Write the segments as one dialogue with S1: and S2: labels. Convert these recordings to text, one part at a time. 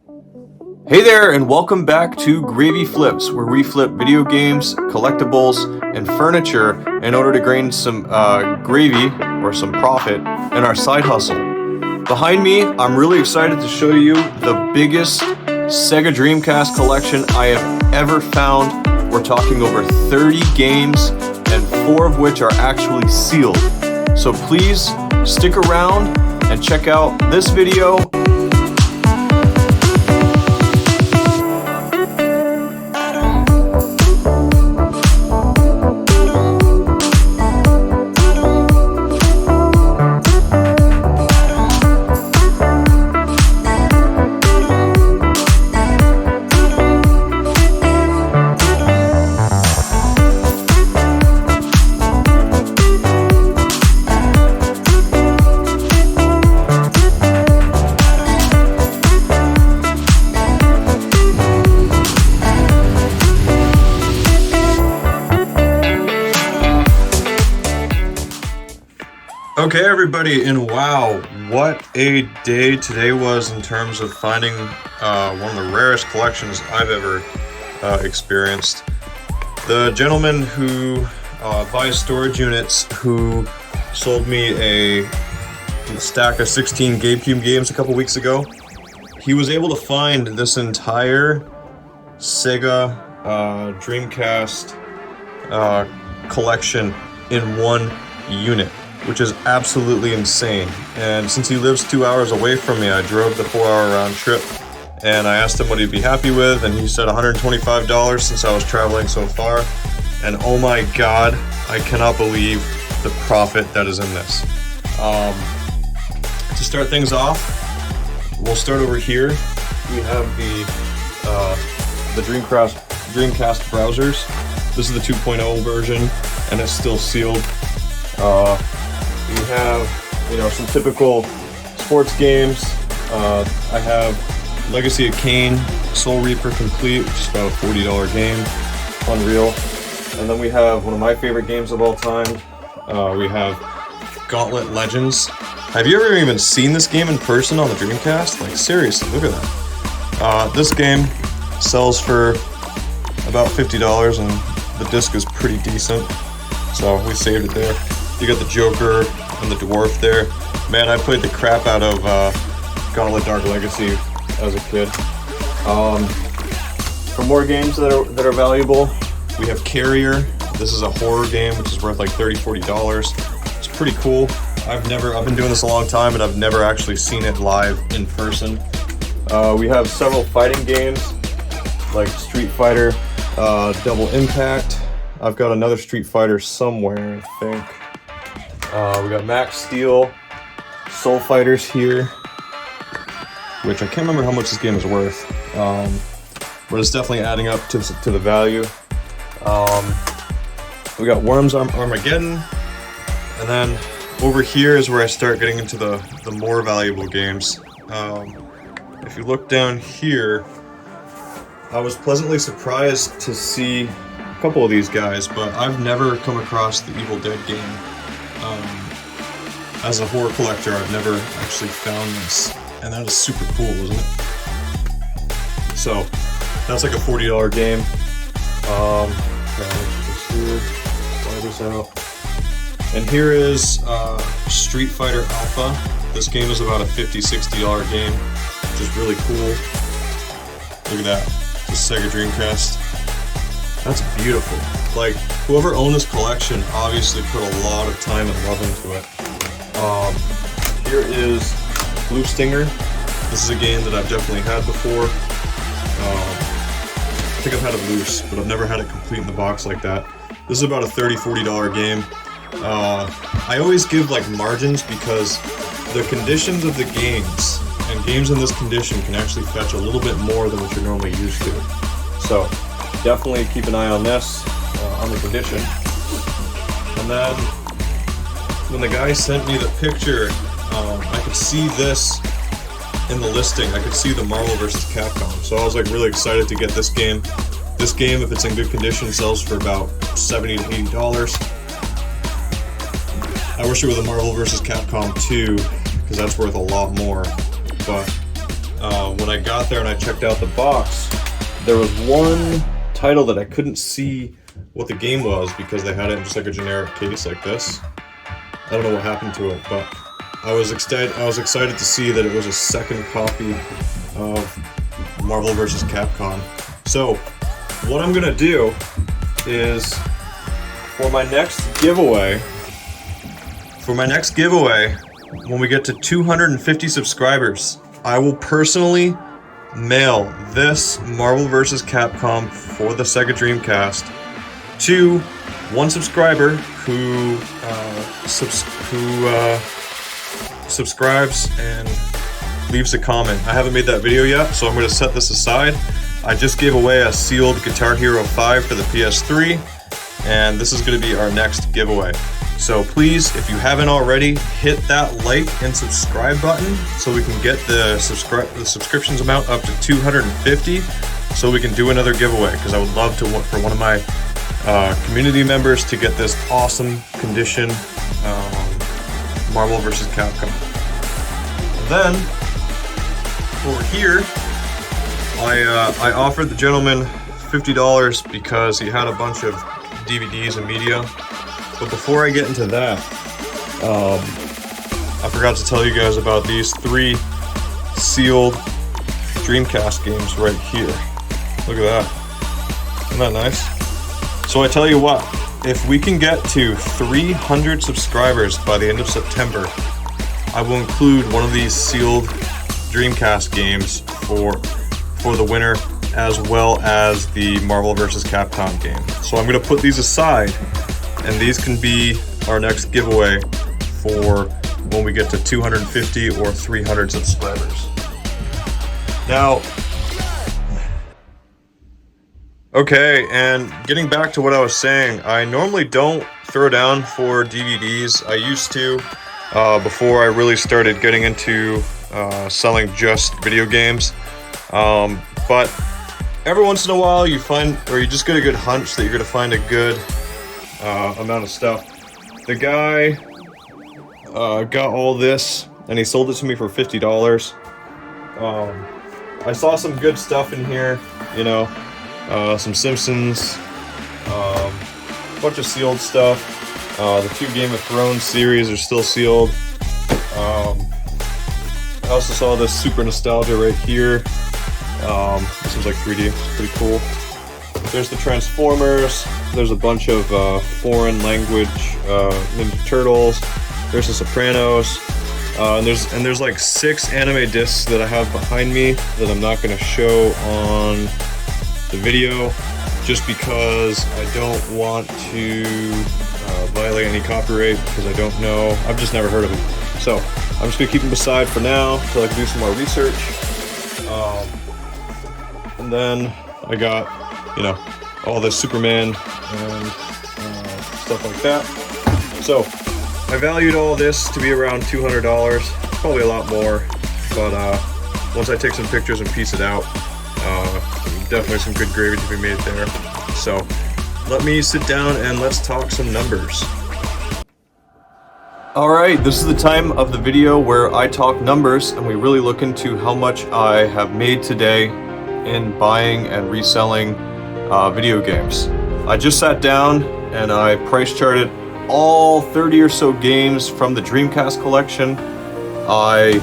S1: Hey there, and welcome back to Gravy Flips, where we flip video games, collectibles, and furniture in order to gain some gravy or some profit in our side hustle. Behind me, I'm really excited to show you the biggest Sega Dreamcast collection I have ever found. We're talking over 30 games, and 4 of which are actually sealed. So please stick around and check out this video. Okay, everybody, and wow, what a day today was in terms of finding one of the rarest collections I've ever experienced. The gentleman who buys storage units, who sold me a stack of 16 GameCube games a couple weeks ago, he was able to find this entire Sega Dreamcast collection in one unit, which is absolutely insane. And since he lives 2 hours away from me, I drove the 4-hour round trip, and I asked him what he'd be happy with, and he said $125 since I was traveling so far. And oh my god, I cannot believe the profit that is in this. To start things off, we'll start over here. We have the Dreamcast browsers. This is the 2.0 version, and it's still sealed. We have, some typical sports games. I have Legacy of Kain, Soul Reaper Complete, which is about a $40 game, unreal. And then we have one of my favorite games of all time. We have Gauntlet Legends. Have you ever even seen this game in person on the Dreamcast? Like, seriously, look at that. This game sells for about $50, and the disc is pretty decent, so we saved it there. You got the Joker and the Dwarf there. Man, I played the crap out of Gauntlet Dark Legacy as a kid. For more games that are valuable, we have Carrier. This is a horror game, which is worth like $30-$40. It's pretty cool. I've been doing this a long time, and I've never actually seen it live in person. We have several fighting games, like Street Fighter, Double Impact. I've got another Street Fighter somewhere, I think. We got Max Steel, Soul Fighters here, which I can't remember how much this game is worth, but it's definitely adding up to the value. We got Worms Armageddon, and then over here is where I start getting into the more valuable games. If you look down here, I was pleasantly surprised to see a couple of these guys, but I've never come across the Evil Dead game. As a horror collector, I've never actually found this, and that is super cool, isn't it? So, that's like a $40 game. Slide this out. And here is Street Fighter Alpha. This game is about a $50-$60 game, which is really cool. Look at that, the Sega Dreamcast. That's beautiful. Like, whoever owned this collection obviously put a lot of time and love into it. Here is Blue Stinger. This is a game that I've definitely had before. I think I've had it loose, but I've never had it complete in the box like that. This is about a $30-$40 game. I always give like margins because the conditions of the games, and games in this condition can actually fetch a little bit more than what you're normally used to. So definitely keep an eye on this, on the condition. And then when the guy sent me the picture, I could see this in the listing. I could see the Marvel vs. Capcom. So I was like really excited to get this game. This game, if it's in good condition, sells for about $70 to $80. I wish it was a Marvel vs. Capcom 2, because that's worth a lot more. But when I got there and I checked out the box, there was one title that I couldn't see what the game was because they had it in just like a generic case like this. I don't know what happened to it, but I was excited to see that it was a second copy of Marvel vs. Capcom. So what I'm gonna do is for my next giveaway, when we get to 250 subscribers, I will personally mail this Marvel vs. Capcom for the Sega Dreamcast to one subscriber who subscribes and leaves a comment. I haven't made that video yet, so I'm going to set this aside. I just gave away a sealed Guitar Hero 5 for the PS3, and this is going to be our next giveaway. So please, if you haven't already, hit that like and subscribe button so we can get the subscriptions amount up to 250 so we can do another giveaway, because I would love to for one of my community members to get this awesome condition Marvel vs. Capcom. Then over here, I offered the gentleman $50 because he had a bunch of DVDs and media. But before I get into that, I forgot to tell you guys about these 3 sealed Dreamcast games right here. Look at that. Isn't that nice? So I tell you what, if we can get to 300 subscribers by the end of September, I will include one of these sealed Dreamcast games for the winner, as well as the Marvel vs. Capcom game. So I'm going to put these aside, and these can be our next giveaway for when we get to 250 or 300 subscribers. Now, okay, and getting back to what I was saying, I normally don't throw down for DVDs. I used to before I really started getting into selling just video games. But every once in a while you find, or you just get a good hunch that you're going to find a good amount of stuff. The guy got all this and he sold it to me for $50. I saw some good stuff in here, you know, some Simpsons, a bunch of sealed stuff. The 2 Game of Thrones series are still sealed. I also saw this Super Nostalgia right here. This is like 3D, it's pretty cool. There's the Transformers, there's a bunch of foreign language Ninja Turtles, there's the Sopranos, and there's like 6 anime discs that I have behind me that I'm not going to show on the video, just because I don't want to violate any copyright, because I don't know, I've just never heard of them. So I'm just going to keep them aside for now until I can do some more research. And then I got, you know, all this Superman and stuff like that. So I valued all this to be around $200, probably a lot more, but once I take some pictures and piece it out, definitely some good gravy to be made there. So let me sit down and let's talk some numbers. Alright, this is the time of the video where I talk numbers and we really look into how much I have made today in buying and reselling video games. I just sat down and I price charted all 30 or so games from the Dreamcast collection. I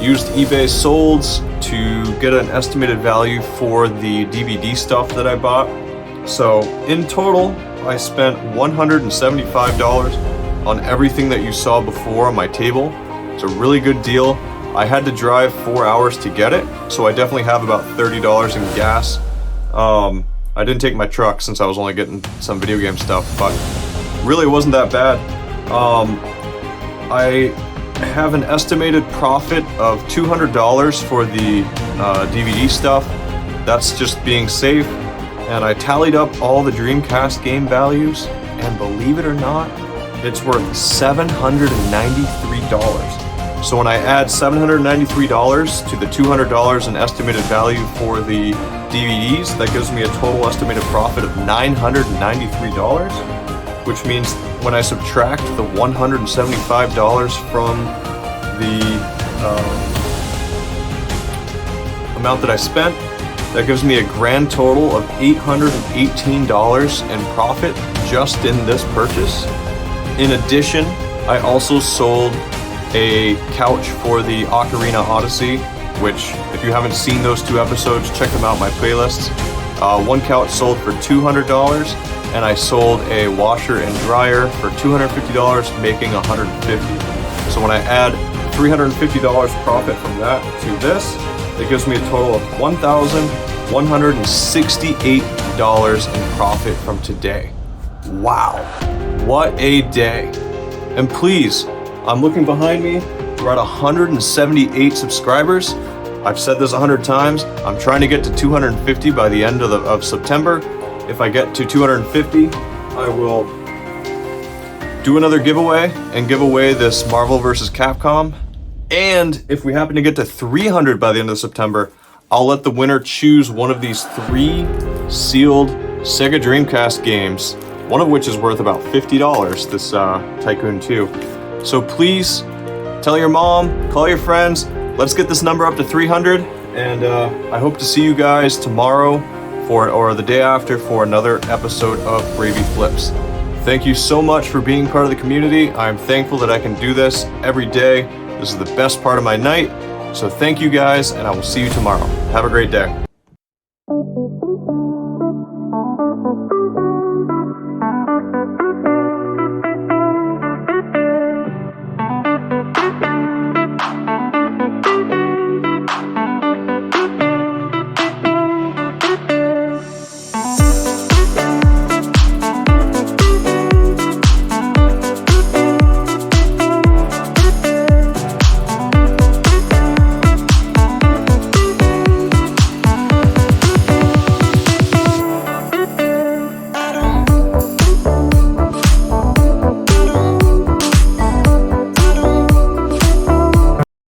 S1: used eBay solds to get an estimated value for the DVD stuff that I bought. So in total, I spent $175 on everything that you saw before on my table. It's a really good deal. I had to drive 4 hours to get it, so I definitely have about $30 in gas. I didn't take my truck since I was only getting some video game stuff, but really it wasn't that bad. I have an estimated profit of $200 for the DVD stuff. That's just being safe. And I tallied up all the Dreamcast game values, and believe it or not, it's worth $793. So when I add $793 to the $200 in estimated value for the DVDs, that gives me a total estimated profit of $993, which means when I subtract the $175 from amount that I spent. That gives me a grand total of $818 in profit just in this purchase. In addition, I also sold a couch for the Ocarina Odyssey, which if you haven't seen those 2 episodes, check them out in my playlists. One couch sold for $200, and I sold a washer and dryer for $250, making $150. So when I add $350 profit from that to this, it gives me a total of $1,168 in profit from today. Wow, what a day. And please, I'm looking behind me, we're at 178 subscribers. I've said this 100 times, I'm trying to get to 250 by the end of September. If I get to 250, I will do another giveaway and give away this Marvel vs. Capcom. And if we happen to get to 300 by the end of September, I'll let the winner choose one of these 3 sealed Sega Dreamcast games, one of which is worth about $50, this Tycoon 2. So please, tell your mom, call your friends, let's get this number up to 300, and I hope to see you guys tomorrow or the day after for another episode of Bravey Flips. Thank you so much for being part of the community. I'm thankful that I can do this every day. This is the best part of my night. So thank you guys, and I will see you tomorrow. Have a great day.